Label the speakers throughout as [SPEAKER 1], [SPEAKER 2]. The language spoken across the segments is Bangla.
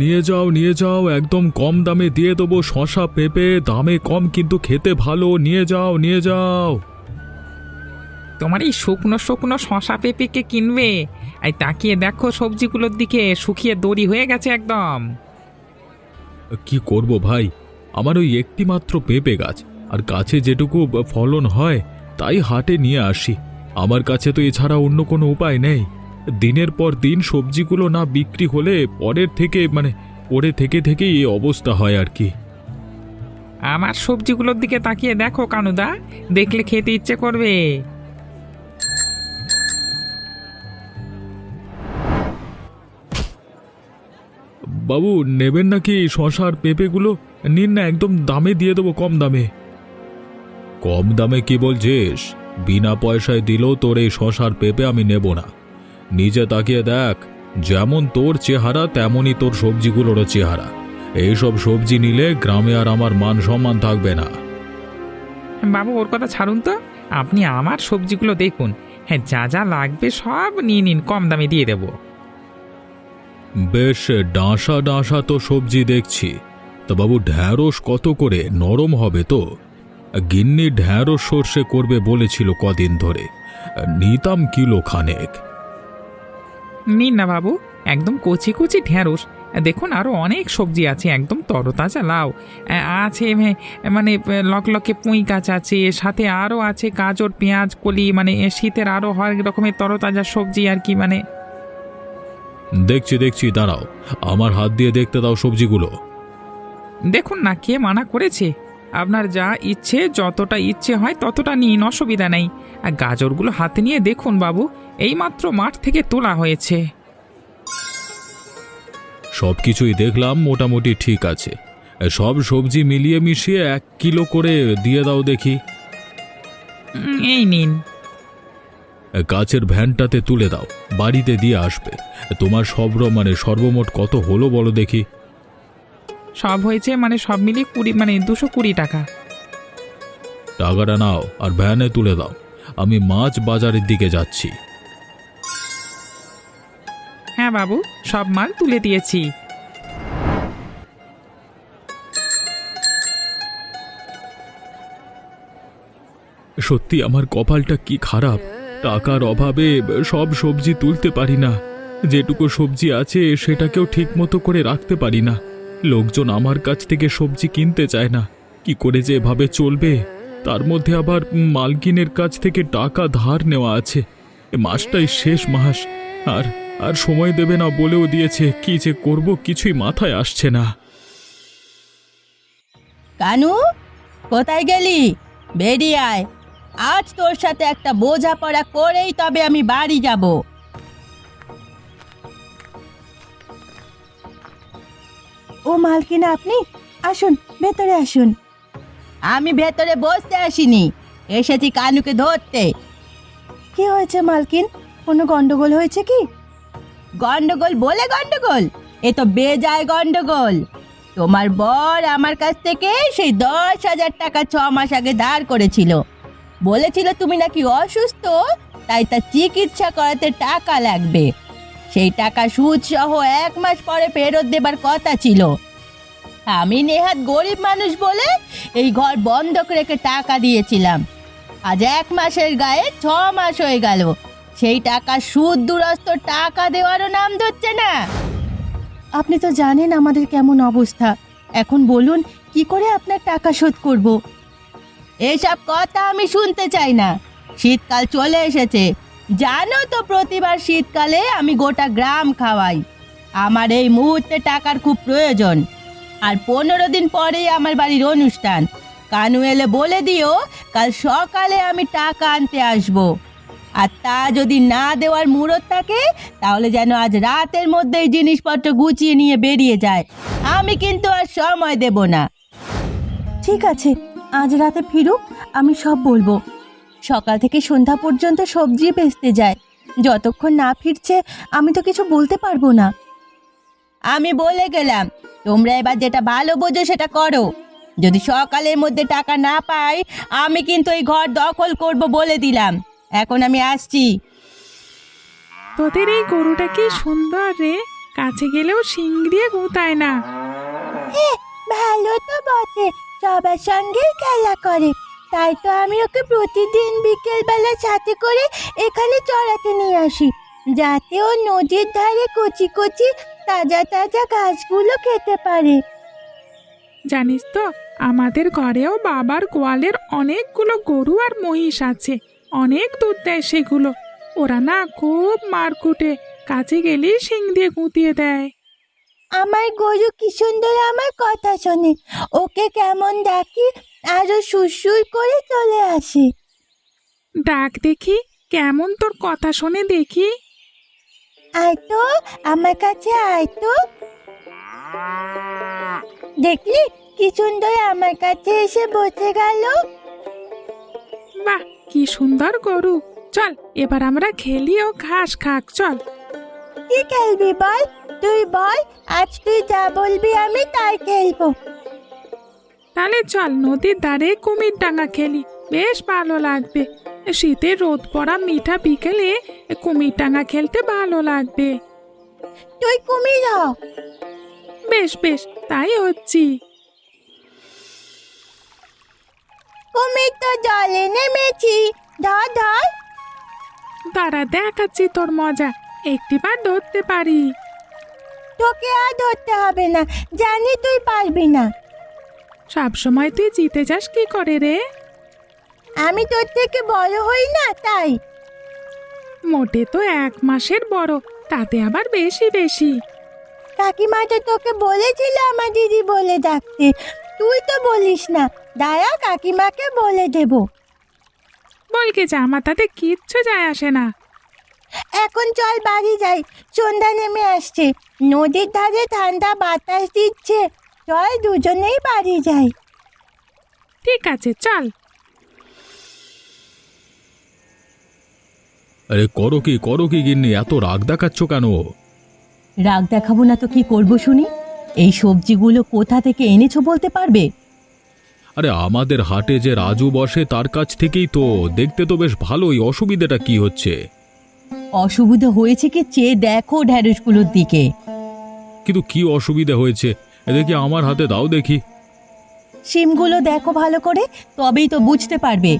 [SPEAKER 1] নিয়ে যাও, একদম কম দামে দিয়ে দেবো। শশা পেঁপে দামে কম, কিন্তু খেতে ভালো। নিয়ে যাও, নিয়ে যাও।
[SPEAKER 2] তোমার এই শুকনো শুকনো শশা পেঁপে কে কিনবে? এই তাকিয়ে দেখো সবজিগুলোর দিকে, শুকিয়ে দড়ি হয়ে গেছে একদম।
[SPEAKER 1] কি করব ভাই, আমার ওই একটি মাত্র পেঁপে গাছ, আর গাছে যেটুকু ফলন হয় তাই হাটে নিয়ে আসি। আমার কাছে তো এছাড়া অন্য কোনো উপায় নেই। দিনের পর দিন সবজিগুলো না বিক্রি হলে পরে থেকে থেকেই এই অবস্থা হয় আর কি।
[SPEAKER 2] আমার সবজিগুলোর দিকে তাকিয়ে দেখো কানুদা, দেখলে খেতে ইচ্ছে করবে।
[SPEAKER 1] বাবু, নেবেন নাকি শশার পেঁপেগুলো? নিন না, একদম দামে দিয়ে দেবো, কম দামে। কম দামে কি বলছিস? বিনা পয়সায় দিলেও তোর এই শশার পেঁপে আমি নেব না। নিজে তাকিয়ে দেখ, যেমন তোর চেহারা তেমনই তোর সবজিগুলোরও চেহারা। এইসব সবজি নিলে গ্রামে আর আমার মান সম্মান থাকবে না।
[SPEAKER 2] বাবু ওর কথা ছাড়ুন তো, আপনি আমার সবজিগুলো দেখুন। হ্যাঁ, যা যা লাগবে সব নিয়ে নিন, কম দামে দিয়ে দেবো।
[SPEAKER 1] বেশ ডাঁসা ডাঁসা তো সবজি দেখছি। তা বাবু, ঢ্যাঁড়স কত করে? নরম হবে তো? গিন্নি ঢ্যাঁড়স সর্ষে করবে বলেছিল কদিন ধরে, নিতাম কিলো খানেক।
[SPEAKER 2] নিন না বাবু, একদম কচি কচি ঢেঁড়স। দেখুন আরও অনেক সবজি আছে, একদম তরতাজা লাউ আছে, মানে লকলকে পুঁই গাছ আছে, সাথে আরও আছে গাজর পেঁয়াজ কলি, মানে শীতের আরও হরেক রকমের তরতাজা সবজি আর কি। মানে
[SPEAKER 1] দেখছি দেখছি, দাঁড়াও, আমার হাত দিয়ে দেখতে দাও সবজিগুলো।
[SPEAKER 2] দেখুন না, কে মানা করেছে? আপনার যা ইচ্ছে, যতটা ইচ্ছে হয় ততটা নিন, অসুবিধা নেই। আর গাজরগুলো হাতে নিয়ে দেখুন বাবু, এইমাত্র মাঠ থেকে তোলা হয়েছে।
[SPEAKER 1] সবকিছুই দেখলাম, মোটামুটি ঠিক আছে। সব সবজি মিলিয়ে মিশিয়ে 1 কিলো করে দিয়ে দাও দেখি।
[SPEAKER 2] এই নিন।
[SPEAKER 1] গাছের ভ্যানটাতে তুলে দাও, বাড়িতে দিয়ে আসবে। তোমার সর্বমোট কত হলো বলো দেখি।
[SPEAKER 2] সব হয়েছে মানে সব মিলিয়ে 220 টাকা।
[SPEAKER 1] টাকাটা নাও আর ভ্যানে তুলে দাও। আমি মাছ বাজারের দিকে যাচ্ছি।
[SPEAKER 2] হ্যাঁ বাবু, সব মাল তুলে দিয়েছি।
[SPEAKER 1] সত্যি আমার কপালটা কি খারাপ, টাকার অভাবে সব সবজি তুলতে পারি না। যেটুকু সবজি আছে সেটাকেও ঠিক মতো করে রাখতে পারি না। লোকজন আমার কাছ থেকে সবজি কিনতে চায় না। কি করে যে এভাবে চলবে? তার মধ্যে আবার মালকিনের কাছ থেকে টাকা ধার নেওয়া আছে। এ মাসটাই শেষ মাস, আর আর সময় দেবে না বলেও দিয়েছে। কি যে করব কিছুই মাথায় আসছে না।
[SPEAKER 3] কানু, কোথায় গেলি? বেরিয়ে আয়। আজ তোর সাথে একটা বোঝাপড়া করেই তবে আমি বাড়ি যাব। ও মালকিনা, আপনি আসুন, ভেতরে আসুন। আমি ভেতরে বসতে আসিনি, এসেছি কানুকে ধরতে। কি হয়েছে মালকিন? কোনো গন্ডগোল হয়েছে কি? গন্ডগোল বলে গন্ডগোল? এ তো বেজায় গন্ডগোল। তোমার বর আমার কাছ থেকে সেই 10,000 টাকা 6 মাস আগে ধার করেছিল। বলেছিল তুমি নাকি অসুস্থ, তাই তার চিকিৎসা করাতে টাকা লাগবে। সেই টাকা সুদ সহ 1 মাস পরে ফেরত দেবার কথা ছিল। আমি নেহাত গরিব মানুষ বলে এই ঘর বন্ধক রেখে টাকা দিয়েছিলাম। আজ 1 মাসের গায়ে 6 মাস হয়ে গেল, সেই টাকা সুদ দুরস্ত টাকা দেওয়ারও নাম ধরছে না। আপনি তো জানেন আমাদের কেমন অবস্থা। এখন বলুন, কি করে আপনার টাকা শোধ করব? এসব কথা আমি শুনতে চাই না। শীতকাল চলে এসেছে, জানো তো প্রতিবার শীতকালে আমি গোটা গ্রাম খাওয়াই। আমার এই মুহূর্তে টাকার খুব প্রয়োজন। আর 15 দিন পরেই আমার বাড়ির অনুষ্ঠান। কানু এলে বলে দিও কাল সকালে আমি টাকা আনতে আসব। আর তা যদি না দেওয়ার মুরত থাকে, তাহলে যেন আজ রাতের মধ্যেই জিনিসপত্র গুছিয়ে নিয়ে বেরিয়ে যায়। আমি কিন্তু আর সময় দেব না। ঠিক আছে, আজ রাতে ফিরুক, আমি সব বলবো। সকাল থেকে সন্ধ্যা পর্যন্ত সবজি বেচতে যায়, যতক্ষণ না ফিরছে আমি তো কিছু বলতে পারবো না। আমি বলে গেলাম, তোমরা এবার যেটা ভালো বোঝো সেটা করো। যদি সকালের মধ্যে টাকা না পাই, আমি কিন্তু এই ঘর দখল করব বলে দিলাম। এখন আমি আসছি।
[SPEAKER 2] তোদের এই গরুটা কি সুন্দর রে, কাছে গেলেও শিং দিয়ে গুতায় না।
[SPEAKER 3] ভালো তো বটে, সবার সঙ্গেই খেলা করে। তাই তো আমি ওকে প্রতিদিন বিকেল বেলা সাথে করে এখানে চড়াতে নিয়ে আসি, যাতে ও নদীর ধারে কচি কচি তাজা তাজা ঘাসগুলো খেতে পারে।
[SPEAKER 2] জানিস তো, আমাদের ঘরেও বাবার গোয়ালের অনেকগুলো গরু আর মহিষ আছে। অনেক দুধ দেয় সেগুলো। ওরা না খুব মারকুটে, কাছে গেলেই শিং দিয়ে গুঁতিয়ে দেয়।
[SPEAKER 3] আমার গরু কি সুন্দর আমার কথা শোনে, ওকে কেমন ডাকি আরো সুরসুর করে চলে আসে।
[SPEAKER 2] ডাক দেখি, কেমন তোর কথা শোনে দেখি।
[SPEAKER 3] আয় তো, আমার কাছে আয় তো। দেখলি কি সুন্দর আমার কাছে এসে বসে গেল।
[SPEAKER 2] বাহ, কি সুন্দর গরু! চল এবার আমরা খেলি ও ঘাস খাক, চল।
[SPEAKER 3] কি খেলবি বল, তুই বল, আজ তুই যা বলবি আমি তাই খেলবো।
[SPEAKER 2] তাহলে চল নদীর ধারে কুমির ডাঙা খেলি, বেশ ভালো লাগবে। শীতে রোদ পড়া মিঠা বিকেলে কুমির ডাঙা খেলতে ভালো লাগবে।
[SPEAKER 3] তুই কুমির হ।
[SPEAKER 2] বেশ বেশ, তাই হচ্ছি।
[SPEAKER 3] কুমির তো জলে নেমেছি, ধর ধর।
[SPEAKER 2] দাঁড়া, দেখাচ্ছি তোর মজা, একটিবার ধরতে পারি।
[SPEAKER 3] তোকে আর ধরতে হবে না, জানি তুই পারবি না।
[SPEAKER 2] সবসময় তুই জিতে যাস কি করে রে?
[SPEAKER 3] আমি তোর থেকে বড় হই না তাই।
[SPEAKER 2] মোটে তো 1 মাসের বড়, তাতে আবার বেশি বেশি।
[SPEAKER 3] কাকিমা তো তোকে বলেছিল আমার দিদি বলে ডাকতে, তুই তো বলিস না। দাঁড়া, কাকিমাকে বলে দেব।
[SPEAKER 2] বলকে যা, আমার তাতে কিচ্ছু যায় আসে না।
[SPEAKER 3] এখন চল বাড়ি যাই, সন্ধ্যা নেমে আসছে। নদীর ধারে ঠান্ডা বাতাস দিচ্ছে, চল দুজনেই বাড়ি যাই।
[SPEAKER 2] ঠিক আছে, চল।
[SPEAKER 1] আরে করো কি গিন্নি, এত রাগ দেখাচ্ছ কেন?
[SPEAKER 3] রাগ দেখাবো না তো কি করব শুনি? এই সবজিগুলো কোথা থেকে এনেছো বলতে পারবে?
[SPEAKER 1] আরে আমাদের হাটে যে রাজু বসে তার কাছ থেকেই তো। দেখতে তো বেশ ভালোই, অসুবিধাটা কি হচ্ছে?
[SPEAKER 3] অসুবিধা হয়েছে কি চেয়ে দেখো ঢ্যাঁড়সগুলোর দিকে।
[SPEAKER 1] কিন্তু কি অসুবিধা হয়েছে দেখি, আমার হাতে দাও দেখি।
[SPEAKER 3] শিমগুলো দেখো ভালো করে, তবেই তো বুঝতে পারবে।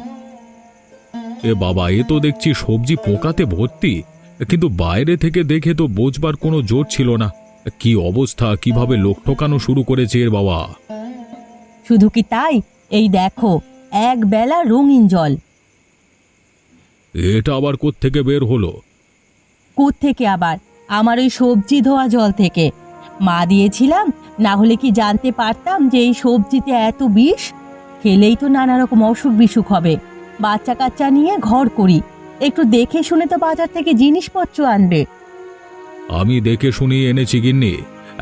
[SPEAKER 1] এ বাবা, এ তো দেখছি সবজি পোকাতে ভর্তি, কিন্তু বাইরে থেকে দেখে তো বোঝবার কোনো জোর ছিল না। কি অবস্থা, কিভাবে লোক ঠকানো শুরু করেছে এর বাবা!
[SPEAKER 3] শুধু কি তাই, এই দেখো এক বেলা রঙিন জল।
[SPEAKER 1] এটা আবার কোত্থেকে বের হলো?
[SPEAKER 3] কোত্থেকে আবার? আমার ওই সবজি ধোয়া জল থেকে। মা দিয়েছিলাম, না হলে কি জানতে পারতাম যে এই সবজিতে এত বিষ? খেলেই তো নানা রকম অসুখ বিসুখ হবে। বাচ্চা কাচ্চা নিয়ে ঘর করি, একটু দেখে শুনে তো বাজার থেকে জিনিসপত্র আনবে।
[SPEAKER 1] আমি দেখে শুনিয়ে এনেছি গিন্নি।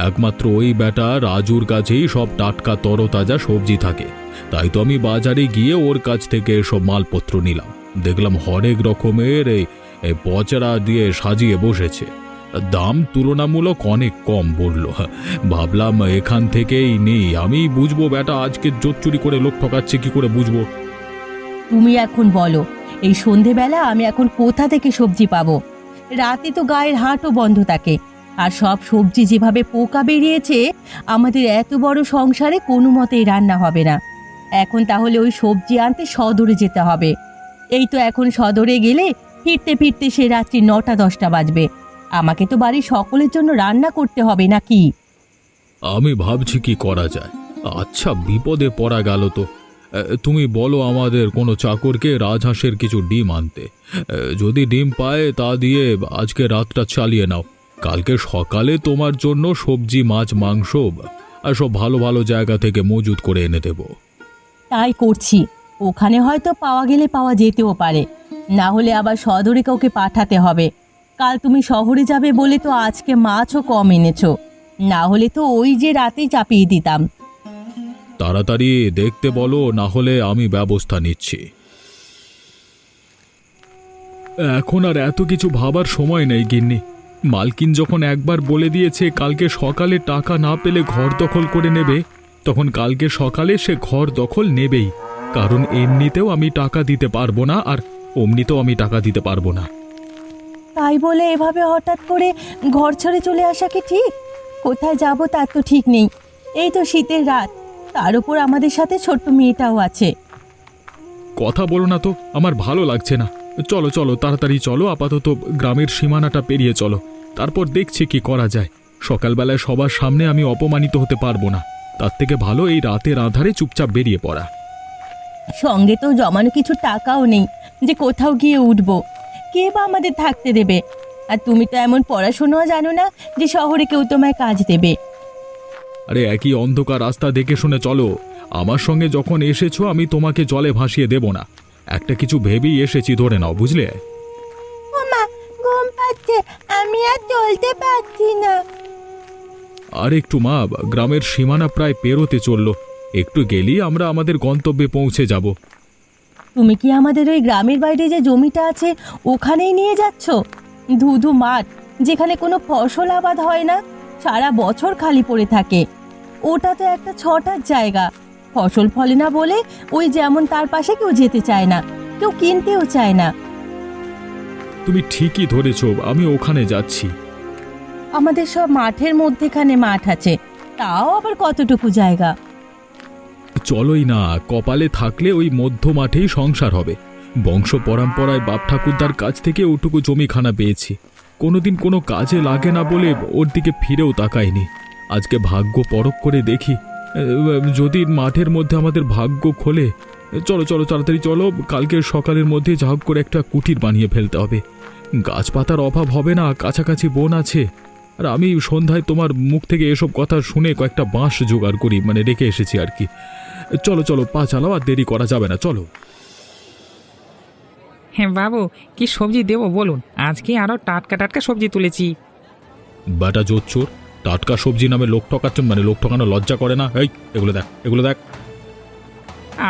[SPEAKER 1] একমাত্র ওই বেটা রাজুর কাছেই সব টাটকা তরতাজা সবজি থাকে, তাই তো আমি বাজারে গিয়ে ওর কাছ থেকে সব মালপত্র নিলাম। দেখলাম হরেক রকমের এই পচড়া দিয়ে সাজিয়ে বসেছে। দাম তুলনামূলক অনেক কম বলল। ভাবলাম এখান থেকেই নেই, আমি বুঝবো বেটা আজকে জোর চুরি করে লোক ঠকাচ্ছে, কি করে বুঝবো?
[SPEAKER 3] তুমি এখন বলো, এই সন্ধেবেলা আমি এখন কোথা থেকে সবজি পাবো? রাতে তো গায়ের হাটও বন্ধ থাকে, আর সব সবজি যেভাবে পোকা বেরিয়েছে, আমাদের এত বড় সংসারে কোনো মতেই রান্না হবে না। এখন তাহলে ওই সবজি আনতে সদরে যেতে হবে। এই তো এখন সদরে গেলে ফিরতে ফিরতে সে রাত্রি 9টা-10টা বাজবে। আমাকে তো বাড়ির সকলের জন্য রান্না করতে হবে নাকি?
[SPEAKER 1] আমি ভাবছি কি করা যায়। আচ্ছা, বিপদে পড়া গেল তো। তুমি বলো আমাদের কোনো চাকরকে রাজহাঁসের কিছু ডিম আনতে। যদি ডিম পায় তা দিয়ে আজকে রাতটা চালিয়ে নাও। কালকে সকালে তোমার জন্য সবজি, মাছ, মাংস আর সব ভালো ভালো জায়গা থেকে মজুত করে এনে দেব।
[SPEAKER 3] তাই করছি। ওখানে হয়তো পাওয়া গেলে পাওয়া যেতেও পারে, না হলে আবার সদরে কাউকে পাঠাতে হবে। কাল তুমি শহরে যাবে বলে তো আজকে মাছও কম এনেছো, না হলে তো ওই যে রাতেই চাপিয়ে দিতাম।
[SPEAKER 1] তাড়াতাড়ি দেখতে বলো, না হলে আমি ব্যবস্থা নিচ্ছি। এখন আর এত কিছু ভাবার সময় নেই গিন্নি। মালকিন যখন একবার বলে দিয়েছে কালকে সকালে টাকা না পেলে ঘর দখল করে নেবে, তখন কালকে সকালে সে ঘর দখল নেবেই। কারণ এমনিতেও আমি টাকা দিতে পারবো না, আর অমনিতেও আমি টাকা দিতে পারবো না।
[SPEAKER 3] তাই বলে এভাবে হঠাৎ করে ঘর ছেড়ে চলে আসা কি ঠিক? কোথায় যাব তার তো ঠিক নেই। এই তো শীতের রাত, তার উপর আমাদের সাথে ছোট্ট মেয়েটাও আছে।
[SPEAKER 1] কথা বলো না তো, আমার ভালো লাগছে না। চলো চলো তাড়াতাড়ি চলো, আপাতত গ্রামের সীমানাটা পেরিয়ে চলো, তারপর দেখছি কি করা যায়। সকালবেলায় সবার সামনে আমি অপমানিত হতে পারবো না, তার থেকে ভালো এই রাতের আঁধারে চুপচাপ বেরিয়ে পড়া।
[SPEAKER 3] সঙ্গে তো জমানো কিছু টাকাও নেই যে কোথাও গিয়ে উঠবো। কে বা আমাদের থাকতে দেবে? আর তুমি তো এমন পড়াশোনাও জানো না যে শহরে কেউ তোমায় কাজ দেবে।
[SPEAKER 1] আরে একই অন্ধকার রাস্তা দেখে শুনে চলো। আমার সঙ্গে যখন এসেছো আমি তোমাকে জলে ভাসিয়ে দেব না, একটা কিছু ভেবেই এসেছি ধরে নাও, বুঝলে?
[SPEAKER 3] ওমা, ঘুম পাচ্ছে, আমি আর চলতে পারছি না।
[SPEAKER 1] আর একটু মা, গ্রামের সীমানা প্রায় পেরোতে চললো, একটু গেলেই আমরা আমাদের গন্তব্যে পৌঁছে যাব।
[SPEAKER 3] তুমি কি আমাদের ওই গ্রামের বাইরে যে জমিটা আছে ওখানেই নিয়ে যাচ্ছ? ধুধু মাঠ, যেখানে কোনো ফসল আবাদ হয় না, সারা বছর খালি পড়ে থাকে। ওটা তো একটা ছটার জায়গা, ফসল ফলে না বলে ওই যেমন তার পাশে কেউ যেতে চায় না, কেউ কিনতেও চায় না।
[SPEAKER 1] তুমি ঠিকই ধরেছো, আমি ওখানে যাচ্ছি।
[SPEAKER 3] আমাদের সব মাঠের মধ্যেখানে মাঠ আছে, তাও আবার কতটুকু জায়গা।
[SPEAKER 1] চলোই না, কপালে থাকলে ওই মধ্য মাঠেই সংসার হবে। বংশ পরম্পরায় বাপ ঠাকুরদার কাছ থেকে ওটুকু জমিখানা পেয়েছি, কোনোদিন কোনো কাজে লাগে না বলে ওর দিকে ফিরেও তাকাইনি। আজকে ভাগ্য পরখ করে দেখি, যদি মাঠের মধ্যে আমাদের ভাগ্য খোলে। চলো চলো তাড়াতাড়ি চলো, কালকে সকালের মধ্যে যা হোক করে একটা কুটির বানিয়ে ফেলতে হবে। গাছপাতার অভাব হবে না, কাছাকাছি বন আছে। আর আমি সন্ধ্যায় তোমার মুখ থেকে এসব কথা শুনে কয়েকটা বাঁশ জোগাড় করি, মানে রেখে এসেছি আর কি। চলো চলো, পা চালাও, আর দেরি করা যাবে না, চলো।
[SPEAKER 2] হ্যাঁ বাবু, কি সবজি দেবো বলুন? আজকে আরও টাটকা টাটকা সবজি তুলেছি।
[SPEAKER 1] বাটা জোচ্চোর, টাটকা সবজি নামে লোক ঠকাচ্ছেন, মানে লোক ঠকানো লজ্জা করে না? এই এগুলো দেখ, এগুলো দেখ।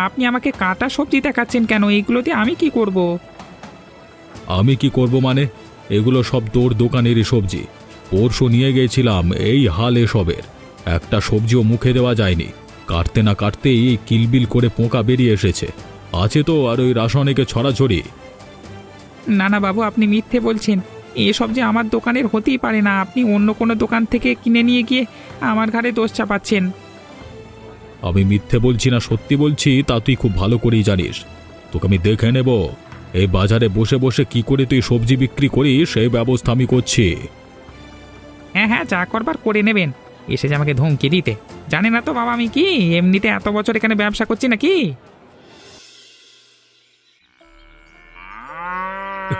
[SPEAKER 2] আপনি আমাকে কাটা সবজি দেখাচ্ছেন কেন? এইগুলো দিয়ে আমি কি করব?
[SPEAKER 1] আমি কি করব মানে? এগুলো সব তোর দোকানেরই সবজি। পরশু নিয়ে গেছিলাম, এই হাল এসবের। একটা সবজিও মুখে দেওয়া যায়নি, কাটতে না কাটতেই এই কিলবিল করে পোকা বেরিয়ে এসেছে। আছে তো আর ওই রাসায়নিকের ছড়াছড়ি।
[SPEAKER 2] না না বাবু, আপনি মিথ্যে বলছেন। এসব যে আমার দোকানের হতেই পারে না। আপনি অন্য কোনো দোকান থেকে কিনে নিয়ে গিয়ে আমার ঘাড়ে দোষ চাপাচ্ছেন।
[SPEAKER 1] আমি মিথ্যে বলছি না সত্যি বলছি, তা তুই খুব ভালো করেই জানিস। তোকে আমি দেখে নেব, এই বাজারে বসে বসে কি করে তুই সবজি বিক্রি করিস সেই ব্যবস্থা আমি করছি।
[SPEAKER 2] হ্যাঁ হ্যাঁ, যা করবার করে নেবেন। এসে যে আমাকে ধমকি দিতে, জানে না তো বাবা আমি কি এমনিতে এত বছর এখানে ব্যবসা করছি নাকি?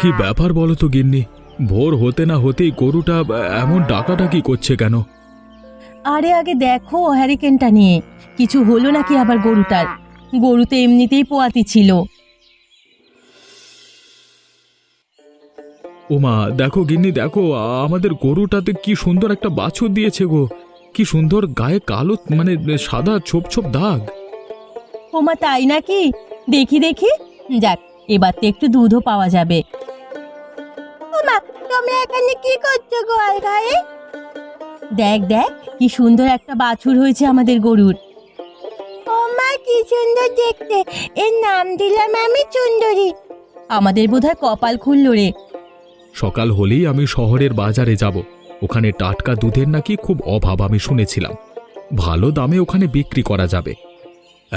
[SPEAKER 1] কি ব্যাপার বলো তো গিন্নি, ভোর হতে না হতেই গরুটা এমন ডাকাডাকি করছে কেন?
[SPEAKER 3] আরে আগে দেখো হ্যারিকেনটা নিয়ে, কিছু হলো নাকি আবার গরুটার? গরু তো এমনিতেই পোয়াতি ছিল।
[SPEAKER 1] ওমা দেখো গিন্নি, দেখো আমাদের গরুটাতে কি সুন্দর একটা বাছুর দিয়েছে গো। কি সুন্দর, গায়ে কালো মানে সাদা ছোপ ছোপ দাগ।
[SPEAKER 3] ওমা তাই নাকি? দেখি দেখি, যাক এবার তো একটু দুধও পাওয়া যাবে। ওমা, তুমি এখানে কি করছো গোয়াল ঘরে? দেখ দেখ, কি সুন্দর একটা বাছুর হয়েছে আমাদের গরুর। ওমা কি সুন্দর দেখতে, এর নাম দিলাম আমি সুন্দরী। আমাদের বোধহয় কপাল খুললো রে।
[SPEAKER 1] সকাল হলেই আমি শহরের বাজারে যাব, ওখানে টাটকা দুধের নাকি খুব অভাব আমি শুনেছিলাম। ভালো দামে ওখানে বিক্রি করা যাবে।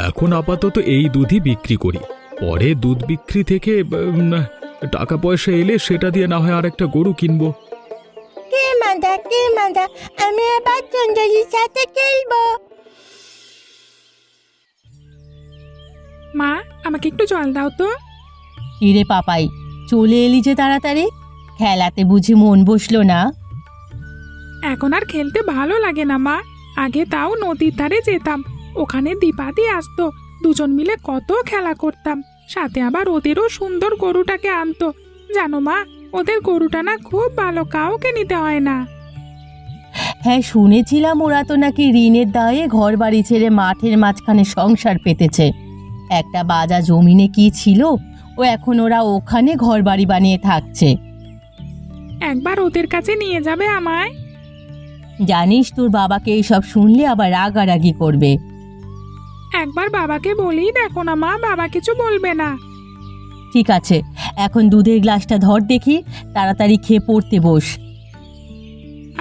[SPEAKER 1] এখন আপাতত এই দুধই বিক্রি করি, পরে দুধ বিক্রি থেকে টাকা পয়সা এলে সেটা দিয়ে না হয় আর একটা গরু কিনবো।
[SPEAKER 3] কে মাদা, আমি আবার সুন্দরীর সাথে খেলবো।
[SPEAKER 2] মা, আমাকে একটু জল দাও তো।
[SPEAKER 3] কিরে পাপাই, চলে এলি যে তাড়াতাড়ি? খেলাতে বুঝি মন বসলো না?
[SPEAKER 2] এখন আর খেলতে ভালো লাগে না মা। আগে তাও নদীর ধারে যেতাম, ওখানে দীপাদি আসতো, দুজন মিলে কত খেলা করতাম। সাথে আবার ওদেরও সুন্দর গরুটাকে আনতো। জানো মা, ওদের গরুটা না খুব ভালো, কাউকে নিতে হয় না।
[SPEAKER 3] হ্যাঁ শুনেছিলাম, ওরা তো নাকি ঋণের দায়ে ঘর বাড়ি ছেড়ে মাঠের মাঝখানে সংসার পেতেছে। একটা বাজা জমিনে কি ছিল, ও এখন ওরা ওখানে ঘর বাড়ি বানিয়ে থাকছে।
[SPEAKER 2] একবার ওদের কাছে নিয়ে যাবে আমায়?
[SPEAKER 3] জানিস তোর বাবাকে এইসব শুনলে আবার রাগারাগি করবে।
[SPEAKER 2] একবার বাবাকে বলেই দেখো না মা, বাবা কিছু বলবে না।
[SPEAKER 3] ঠিক আছে, এখন দুধের গ্লাসটা ধর দেখি, তাড়াতাড়ি খেয়ে পড়তে বস।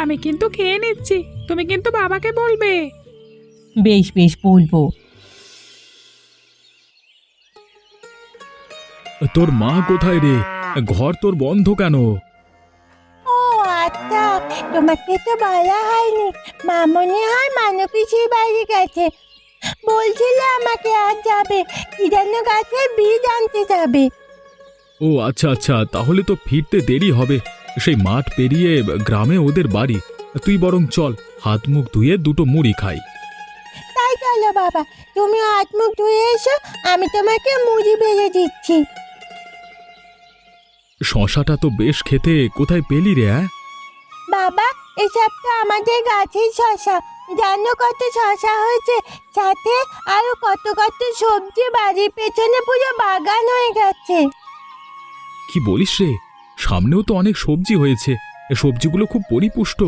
[SPEAKER 2] আমি কিন্তু খেয়ে নিচ্ছি, তুমি কিন্তু বাবাকে বলবে।
[SPEAKER 3] বেশ বেশ বলবো।
[SPEAKER 1] তোর মা কোথায় রে? ঘর তোর বন্ধ কেন?
[SPEAKER 3] ও আচ্ছা, তোমাকে তো বলা হয়নি। মা মনে হয় মানবীছির বাড়ি গেছে, বলছিল আমাকে আজ যাবে, কি যেন গাছে বীজ আনতে যাবে।
[SPEAKER 1] ও আচ্ছা আচ্ছা, তাহলে তো ফিরতে দেরি হবে। সেই মাঠ পেরিয়ে গ্রামে ওদের বাড়ি। তুই বরং চল, হাত মুখ ধুয়ে দুটো মুড়ি খাই।
[SPEAKER 3] তাই চলো বাবা, তুমি হাত মুখ ধুয়ে এসো, আমি তোমাকে মুড়ি ভেজে দিচ্ছি।
[SPEAKER 1] শশাটা তো বেশ খেতে, কোথায় পেলি রে?
[SPEAKER 3] বাবা, এসব তো আমাদের গাছের শশা, জানো কত শশা হয়েছে, সাথে আরো কত কত সবজি, বাড়ির পেছনে পুরো বাগান হয়ে গেছে।
[SPEAKER 1] কি বলিস রে? সামনেও তো অনেক সবজি হয়েছে, এ সবজিগুলো খুব পরিপুষ্ট।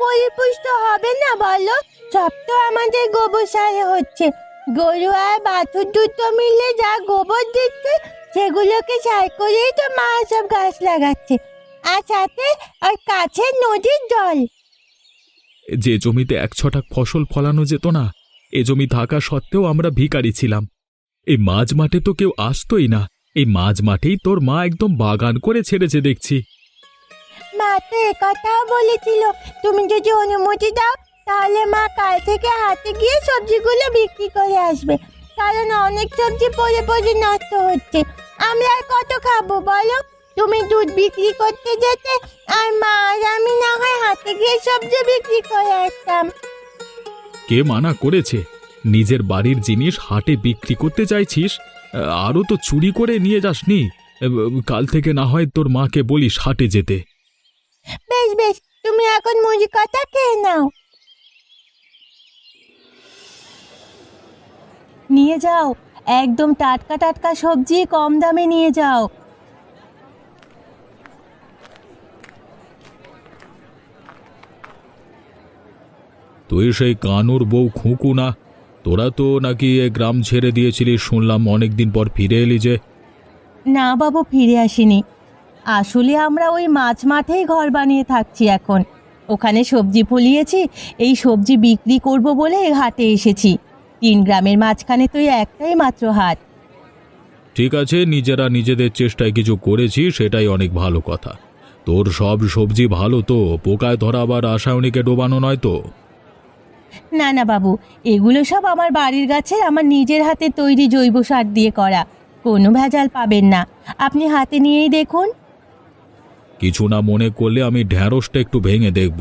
[SPEAKER 3] পরিপুষ্ট হবে না বলো? সব তো আমাদের গোবর সারে হচ্ছে। গরু আর বাছুর দুটো মিলে যা গোবর দিচ্ছে, সেগুলোকে সার করেই তো মা সব গাছ লাগাচ্ছে, আর সাথে আর কাছে নদীর জল।
[SPEAKER 1] যে জমিতে এক ছটাক ফসল ফলানো যেত না, এ জমি থাকা সত্ত্বেও আমরা ভিখারি ছিলাম। এই মাঝ মাঠে তো কেউ আসতোই না, এই মাঝ মাঠেই তোর মা একদম বাগান করে ছেড়েছে দেখছি।
[SPEAKER 3] মা তো একথাও বলেছিল, তুমি যদি অনুমতি দাও তাহলে মা কাল থেকে হাটে গিয়ে সবজিগুলো বিক্রি করে আসবে, কারণ অনেক সবজি পড়ে পড়ে নষ্ট হচ্ছে। আমরা আর কত খাবো বলো? তুমি দুধ বিক্রি করতে যেতে, আর মা আর আমি না হয় হাটে গিয়ে সবজি বিক্রি করে আসতাম।
[SPEAKER 1] কে মানা করেছে? নিজের বাড়ির জিনিস হাটে বিক্রি করতে চাইছিস? আরও তো চুরি করে নিয়ে যাসনি। কাল থেকে না হয় তোর মাকে বলিস হাটে যেতে।
[SPEAKER 3] বেশ বেশ, তুমি এখন মুড়ি কথা খেয়ে নাও। নিয়ে যাও, একদম টাটকা টাটকা সবজি কম দামে নিয়ে যাও।
[SPEAKER 1] তুই সেই কানুর বউ খুঁকু না? তোরা তো নাকি এ গ্রাম ছেড়ে দিয়েছিলিস, শুনলাম অনেকদিন পর ফিরে এলি যে।
[SPEAKER 3] না বাবু, ফিরে আসিনি। আসলে আমরা ওই মাছ মাঠেই ঘর বানিয়ে থাকছি এখন। ওখানে সবজি ফলিয়েছি, এই সবজি বিক্রি করব বলে হাটে এসেছি। 3 গ্রামের মাঝখানে তো এই একটাই মাত্র হাট।
[SPEAKER 1] ঠিক আছে, নিজেরা নিজেদের চেষ্টায় কিছু করেছি, সেটাই অনেক ভালো কথা। তোর সব সবজি ভালো তো? পোকায় ধরা বা রাসায়নিকে ডোবানো নয় তো?
[SPEAKER 3] না না বাবু, এগুলো সব আমার বাড়ির গাছের, আমার নিজের হাতে তৈরি জৈব সার দিয়ে করা, কোনো ভেজাল পাবেন না। আপনি হাতে নিয়েই দেখুন।
[SPEAKER 1] কিছু না মনে করলে আমি ঢ্যাঁড়সটা একটু ভেঙে দেখব।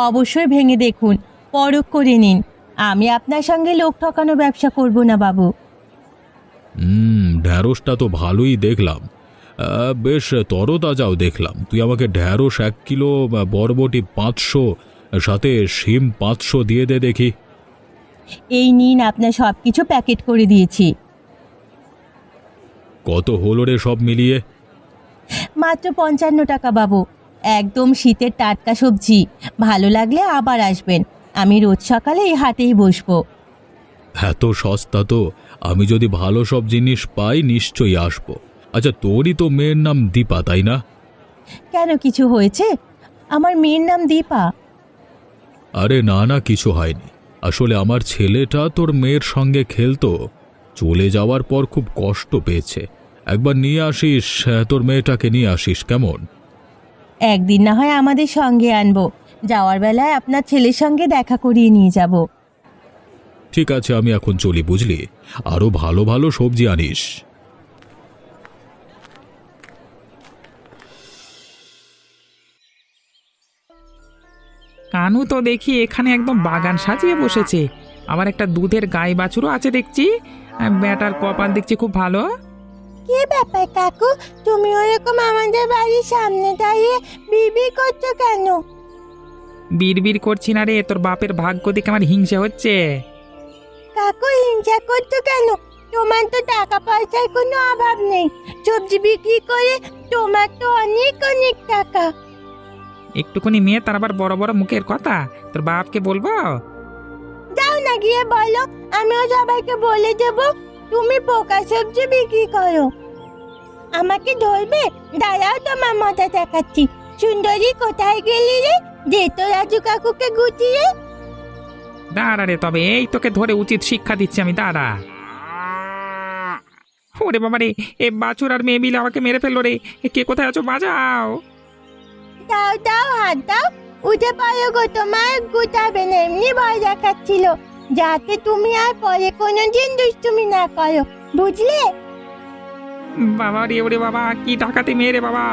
[SPEAKER 3] অবশ্যই ভেঙে দেখুন, পরখ করে নিন। আমি আপনার সঙ্গে লোক ঠকানো ব্যবসা করব না বাবু।
[SPEAKER 1] ঢ্যাঁড়সটা তো ভালোই দেখলাম, বেশ তরতাজাও দেখলাম। তুই আমাকে ঢ্যাঁড়স 1 কিলো, বরবটি 500, সাথে শিম 500 দিয়ে দে দেখি।
[SPEAKER 3] এই নিন, আপনার সব কিছু প্যাকেট করে দিয়েছি।
[SPEAKER 1] কত হলো রে সব মিলিয়ে?
[SPEAKER 3] মাত্র 55 টাকা বাবু, একদম শীতের টাটকা সবজি। ভালো লাগলে আবার আসবেন, আমি রোজ সকালে এই হাটেই বসবো।
[SPEAKER 1] এত সস্তা তো! আমি যদি ভালো সব জিনিস পাই নিশ্চয়ই আসবো। আচ্ছা, তোরই তো মেয়ের নাম দীপা, তাই না?
[SPEAKER 3] কেন, কিছু হয়েছে? আমার মেয়ের নাম দীপা।
[SPEAKER 1] আরে না না, কিছু হয়নি। আসলে আমার ছেলেটা তোর মেয়ের সঙ্গে খেলতো, চলে যাওয়ার পর খুব কষ্ট পেয়েছে। একবার নিয়ে আসিস, তোর মেয়েটাকে নিয়ে আসিস কেমন?
[SPEAKER 3] একদিন না হয় আমাদের সঙ্গে আনবো, যাওয়ার বেলায় আপনার ছেলের সঙ্গে দেখা করিয়ে নিয়ে যাব।
[SPEAKER 1] ঠিক আছে, আমি এখন চলি বুঝলি। আরো ভালো ভালো সবজি আনিস।
[SPEAKER 2] কানু তো দেখি এখানে একদম বাগান সাজিয়ে বসেছে, আবার একটা দুধের গাই বাছুরও আছে দেখছি। ব্যাটার কপাল দেখছি খুব ভালো।
[SPEAKER 3] কি ব্যাপার কাকু, তুমি ওরকম আমাদের বাড়ির সামনে দাঁড়িয়ে বিড়বিড় করছো কেন?
[SPEAKER 2] বিড়বিড় করছি না রে, তোর বাপের ভাগ্য দেখে আমার হিংসা হচ্ছে।
[SPEAKER 3] কাকু, হিংসা করছো কেন? তোমার তো টাকা পয়সার কোনো অভাব নেই, সবজি বিক্রি করে তোমার তো অনেক অনেক টাকা।
[SPEAKER 2] একটুখানি মেয়ে, তার আবার বড় বড় মুখের কথা, তোর বাপকে বলবো?
[SPEAKER 3] যাও না, গিয়ে বলো, আমিও সবাইকে বলে দেব তুমি পোকা সবজি বিক্রি করো। আমাকে ধরবে? দাঁড়াও, তোমার মজা দেখাচ্ছি। সুন্দরী, কোথায় গেলি রে? দে তো রাজু কাকুকে গুটিয়ে।
[SPEAKER 2] দাঁড়া রে, তবে এই তোকে ধরে উচিত শিক্ষা দিচ্ছি আমি, দাঁড়া। ওরে বাবা রে, এ বাছুর আর মেয়ে মিলে আমাকে মেরে ফেললো রে। কে কোথায় আছো, বাঁচাও।
[SPEAKER 3] দাও দাও, হাত দাও। উঠে পারো গো, তোমার গুটাবে না, এমনি ভয় দেখাচ্ছিল, যাতে তুমি আর পরে কোনোদিন দুষ্টুমি না করো, বুঝলে?
[SPEAKER 2] বাবা রে, ওরে বাবা, কি ডাকাতে মেয়ে রে বাবা।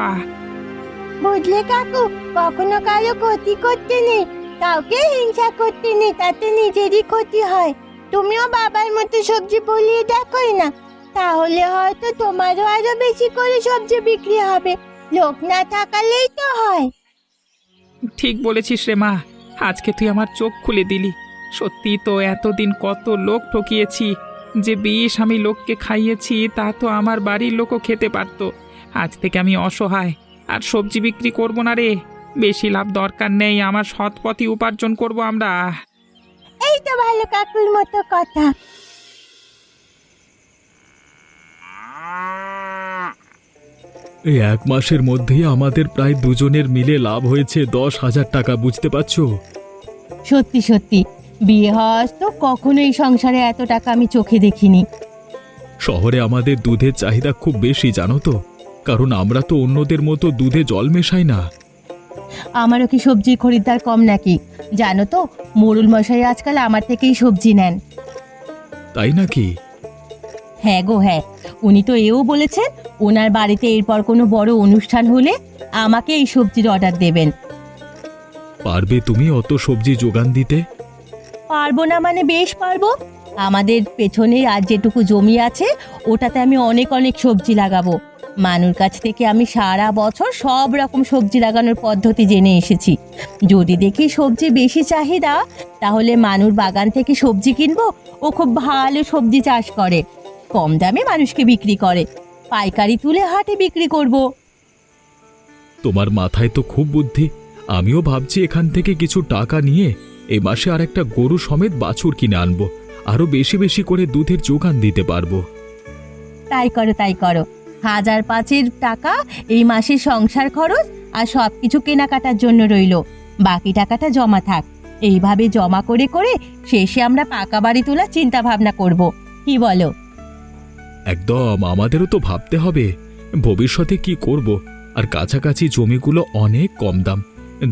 [SPEAKER 3] বুঝলে কাকু, কখনো কারো ক্ষতি করতে নেই, কাউকে হিংসা করতে নেই, তাতে নিজেরই ক্ষতি হয়। তুমিও বাবার মতো সবজি বলিয়ে দেখোই না, তাহলে হয়তো তোমারও আরো বেশি করে সবজি বিক্রি হবে। লোক না থাকালেই তো হয়।
[SPEAKER 2] ঠিক বলেছিস রে মা, আজকে তুই আমার চোখ খুলে দিলি। সত্যি তো, এতদিন কত লোক ঠকিয়েছি, যে বিষ আমি লোককে খাইয়েছি তা তো আমার বাড়ির লোকও খেতে পারতো। আজ থেকে আমি অসহায়, আর সবজি বিক্রি করব না রে। বেশি লাভ দরকার নেই, আমার সৎ পথে উপার্জন করব আমরা।
[SPEAKER 3] এই তো ভালো কাকুর মতো কথা।
[SPEAKER 1] এই 1 মাসের মধ্যেই আমাদের প্রায় দুজনের মিলে লাভ হয়েছে 10,000 টাকা, বুঝতে পারছো?
[SPEAKER 3] সত্যি সত্যি, বিয়ে হওয়ার তো কখনো এই সংসারে এত টাকা আমি চোখে দেখিনি।
[SPEAKER 1] শহরে আমাদের দুধের চাহিদা খুব বেশি, জানো তো, কারণ আমরা তো অন্যদের মতো দুধে জল মেশাই না।
[SPEAKER 3] আমারও কি সবজির খরিদ্দার কম নাকি? জানো তো, মোড়ল মশাই আজকাল আমার থেকেই সবজি নেন।
[SPEAKER 1] তাই নাকি?
[SPEAKER 3] হ্যাঁ গো হ্যাঁ, উনি তো এও বলেছেন ওনার বাড়িতে এরপর কোনো বড় অনুষ্ঠান হলে আমাকে এই সবজির অর্ডার দেবেন।
[SPEAKER 1] পারবে তুমি অত সবজি যোগান দিতে?
[SPEAKER 3] পারবো না মানে বেশ পারবো। আমাদের পেছনে আর যেটুকু জমি আছে ওটাতে আমি অনেক অনেক সবজি লাগাবো। মানুর কাছ থেকে আমি সারা বছর সব রকম সবজি লাগানোর পদ্ধতি জেনে এসেছি। যদি দেখি সবজি বেশি চাহিদা, তাহলে মানুর বাগান থেকে সবজি কিনবো। ও খুব ভালো সবজি চাষ করে, কম দামে মানুষকে বিক্রি করে, পাইকারি তুলে হাটে বিক্রি করব।
[SPEAKER 1] তোমার মাথায় তো খুব বুদ্ধি। আমিও ভাবছি এখান থেকে কিছু টাকা নিয়ে এই মাসে আর একটা গরু সমেত বাছুর কিনে আনবো, আরো বেশি বেশি করে দুধের যোগান দিতে পারবো।
[SPEAKER 3] তাই করো তাই করো। 1,500 টাকা এই মাসের সংসার খরচ আর সব কিছু কেনাকাটার জন্য রইল, বাকি টাকাটা জমা থাক। এইভাবে জমা করে করে শেষে আমরা পাকা বাড়ি তোলার চিন্তা ভাবনা করব, কি বলো?
[SPEAKER 1] একদম, আমাদেরও তো ভাবতে হবে ভবিষ্যতে কি করব। আর কাছাকাছি জমিগুলো অনেক কম দাম,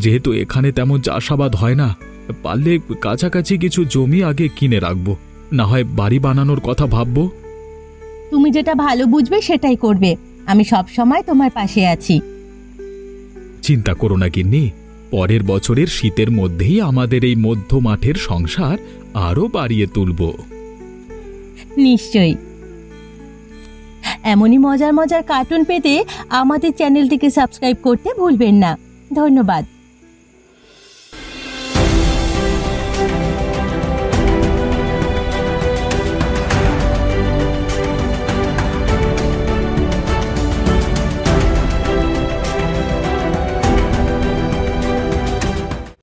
[SPEAKER 1] যেহেতু এখানে তেমন চাষাবাদ হয় না, পারলে কাছাকাছি কিছু জমি আগে কিনে রাখবো, না হয় বাড়ি বানানোর কথা ভাববো।
[SPEAKER 3] তুমি যেটা ভালো বুঝবে সেটাই করবে, আমি সব সময় তোমার পাশে আছি।
[SPEAKER 1] চিন্তা করো না গিন্নি, পরের বছরের শীতের মধ্যেই আমাদের এই মধ্য মাঠের সংসার আরো বাড়িয়ে তুলব।
[SPEAKER 3] নিশ্চয়ই। এমনই মজার মজার কার্টুন পেতে আমাদের চ্যানেলটিকে সাবস্ক্রাইব করতে ভুলবেন না। ধন্যবাদ।